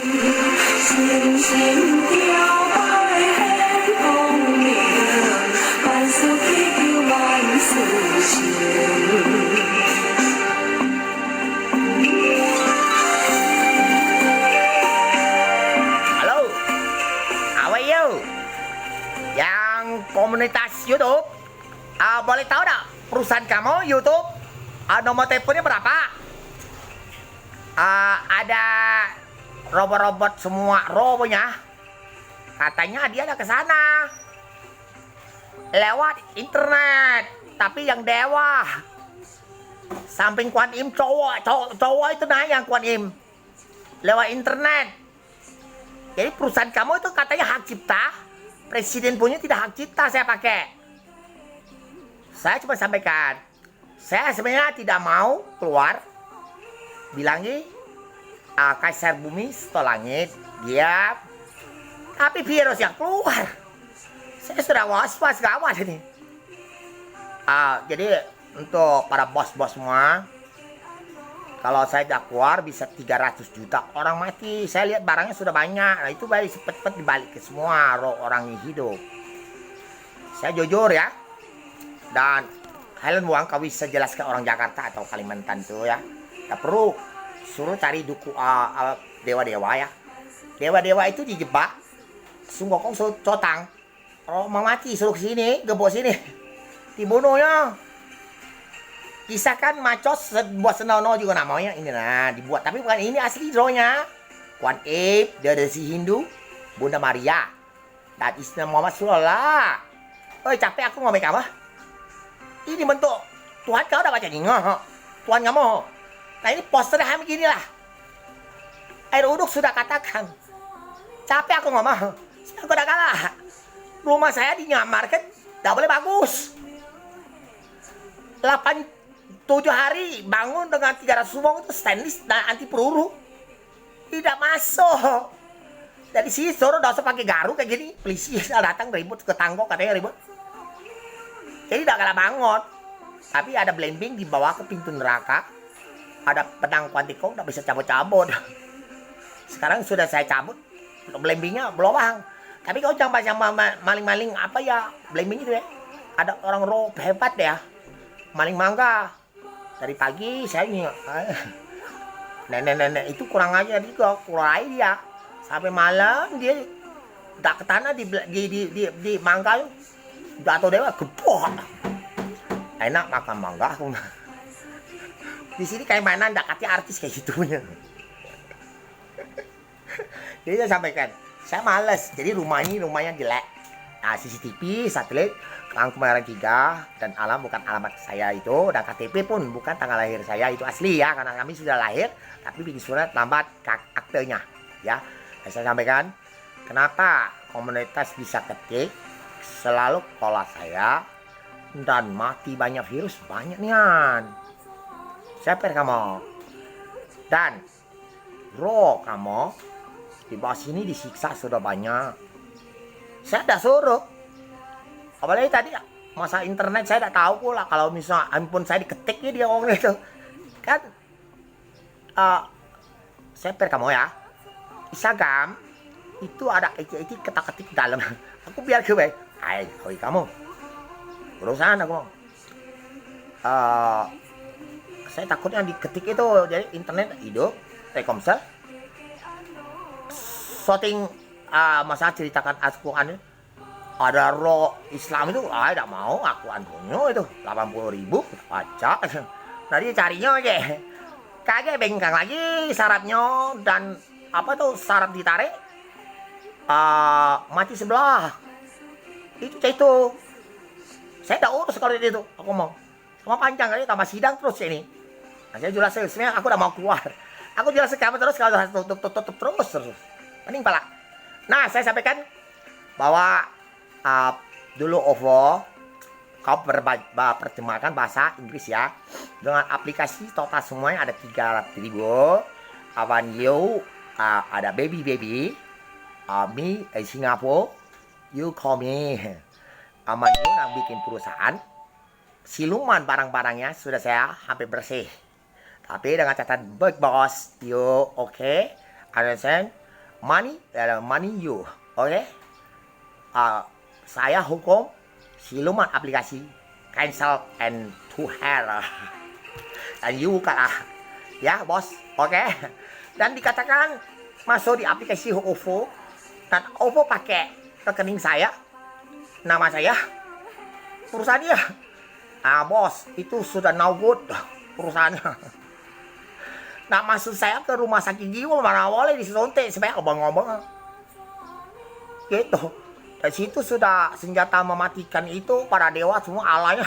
星星雕白黑风里万色飞流万丝线。Halo, how are you? Yang komunitas YouTube, boleh tahu tak perusahaan kamu YouTube? Nomor teleponnya berapa? Ada robot-robot semua robonya. Katanya dia ada ke sana lewat internet, tapi yang dewa. Samping Kuan Im cowok itu nah yang Kuan Im lewat internet. Jadi perusahaan kamu itu katanya hak cipta, presiden punya tidak hak cipta saya pakai. Saya cuma sampaikan, saya sebenarnya tidak mau keluar. Bilangi kaisar bumi setelah langit, dia. Tapi virus yang keluar. Saya sudah was-was gawat ini. Jadi untuk para bos-bos semua, kalau saya tidak keluar bisa 300 juta orang mati. Saya lihat barangnya sudah banyak. Nah itu baik cepat-cepat dibalik ke semua orang yang hidup. Saya jujur ya. Dan kalian buang kau bisa jelaskan orang Jakarta atau Kalimantan tuh ya. Tak perlu suruh cari duku dewa-dewa ya. Dewa-dewa itu dijebak. Sungguh kong suruh cotang. Oh mau mati suruh sini, gebok sini. Dibunuhnya. Kisahkan macos buat senono juga namanya ini nah dibuat, tapi bukan ini asli drawnya. Kuan Im dari si Hindu, Bunda Maria dan Islam Muhammad Rasulullah. Oi capek aku ngomong kamu. Ini bentuk Tuhan kau udah baca nih Tuhan kamu. Nah ini posternya begini lah. Air uduk sudah katakan. Capek aku ngomong. Aku udah kalah. Rumah saya dinyamarkan tidak boleh bagus. 7 hari bangun dengan 300 wong itu stainless dan anti peluru. Tidak masuk. Dari sini suruh dosa pakai garu kayak gini. Polisi datang ribut ke tanggo katanya ribut. Jadi tidak kalah bangun. Tapi ada blembing dibawa ke pintu neraka. Ada pedang kuantiko tidak bisa cabut-cabut. Sekarang sudah saya cabut. Blembingnya belum. Tapi kau jangan maling-maling apa ya blembing itu ya. Ada orang roh hebat ya. Maling mangga. Dari pagi saya ingat nenek-nenek itu kurang aja juga, kurang dia sampai malam dia tak ke tanah di mangga jatuh dewa gebok. Enak makan mangga aku. Di sini kayak mainan dekatnya artis kayak gitunya. Jadi saya sampaikan, saya males. Jadi rumahnya jelek. Nah, CCTV, satelit, Kang Kemayoran 3 dan alam bukan alamat saya itu, dan KTP pun bukan tanggal lahir saya itu asli ya, karena kami sudah lahir tapi bikin surat lambat aktenya ya. Dan saya sampaikan kenapa komunitas bisa ketik selalu pola saya dan mati banyak virus banyak nian. Siapa kamu dan roh kamu di bawah sini disiksa sudah banyak. Saya tidak suruh. Apalagi tadi masa internet saya tidak tahu pula kalau misalnya handphone saya diketik dia ngomong itu. Kan saya kamu ya. Instagram itu ada itu ketik-ketik dalam. Aku biar ke baik. Hai, kamu. Urusan aku. Saya takutnya diketik itu. Jadi internet hidup, Telkomsel. Shooting masa ceritakan Al-Quran ada roh Islam itu, tidak mau aku antunya itu 80.000 baca. Nah dia carinya aja kagak bengkang lagi syaratnya dan apa tuh syarat ditarik mati sebelah itu saya tidak urus kalau itu aku mau sama panjang kali tambah sidang terus ini. Nah, saya jelasin sebenarnya aku udah mau keluar, aku jelasin kamu terus kalau tutup terus mending pala. Nah saya sampaikan bahwa dulu OVO kau perjemahkan bahasa Inggris ya dengan aplikasi total semuanya ada 300.000. Awan you ada baby me Singapore you call me aman you yang bikin perusahaan siluman barang-barangnya sudah saya hampir bersih, tapi dengan catatan big boss you okay understand money you, oke? Saya hukum siluman aplikasi cancel and to hell. Dan you kalah, ya bos, oke? Dan dikatakan masuk di aplikasi OVO dan OVO pakai rekening saya, nama saya, perusahaannya. Bos, itu sudah no good perusahaannya. Nah, maksud saya ke rumah sakit jiwa mana boleh disuntik supaya ngomong-ngomong. Gitu. Dari situ sudah senjata mematikan itu para dewa semua alanya.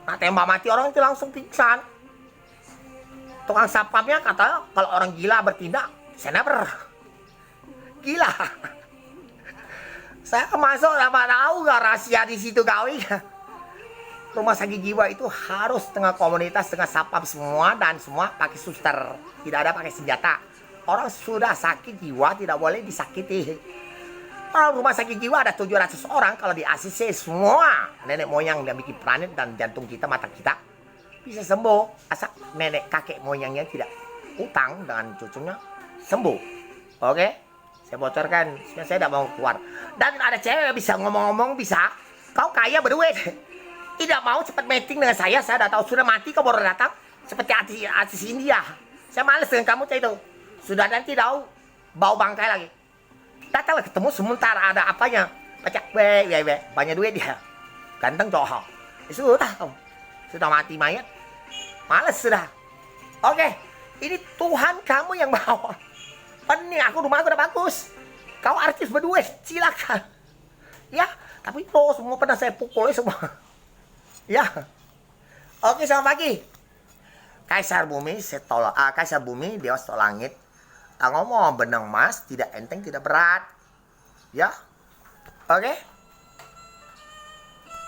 Nah, tembak mati orang itu langsung pingsan. Tukang sapamnya kata kalau orang gila bertindak, saya never. Gila. Saya masuk sama tahu gak rahasia di situ gawi. Rumah sakit jiwa itu harus tengah komunitas, tengah sapam semua dan semua pakai suster, tidak ada pakai senjata. Orang sudah sakit jiwa tidak boleh disakiti. Kalau rumah sakit jiwa ada 700 orang, kalau di ACC semua nenek moyang yang bikin planet dan jantung kita, mata kita bisa sembuh. Asal nenek kakek moyangnya tidak utang dengan cucunya sembuh. Oke? Saya bocorkan, saya tidak mau keluar. Dan ada cewek bisa ngomong-ngomong bisa. Kau kaya berduit. Tidak mau cepat meeting dengan saya udah tahu sudah mati kau baru datang seperti artis India. Saya males dengan kamu itu. Sudah nanti tahu bau bangkai lagi. Datanglah ketemu sementara ada apanya. Baca banyak duit dia. Ganteng cowok. Sudah mati mayat. Males sudah. Oke, ini Tuhan kamu yang bawa. Pening aku rumahku udah bagus. Kau artis berduit, silakan. Ya, tapi itu semua pernah saya pukul semua. Ya, oke, selamat pagi. Kaisar bumi Kaisar bumi Dewa Setok Langit. Ngomong benang mas tidak enteng tidak berat. Ya, oke.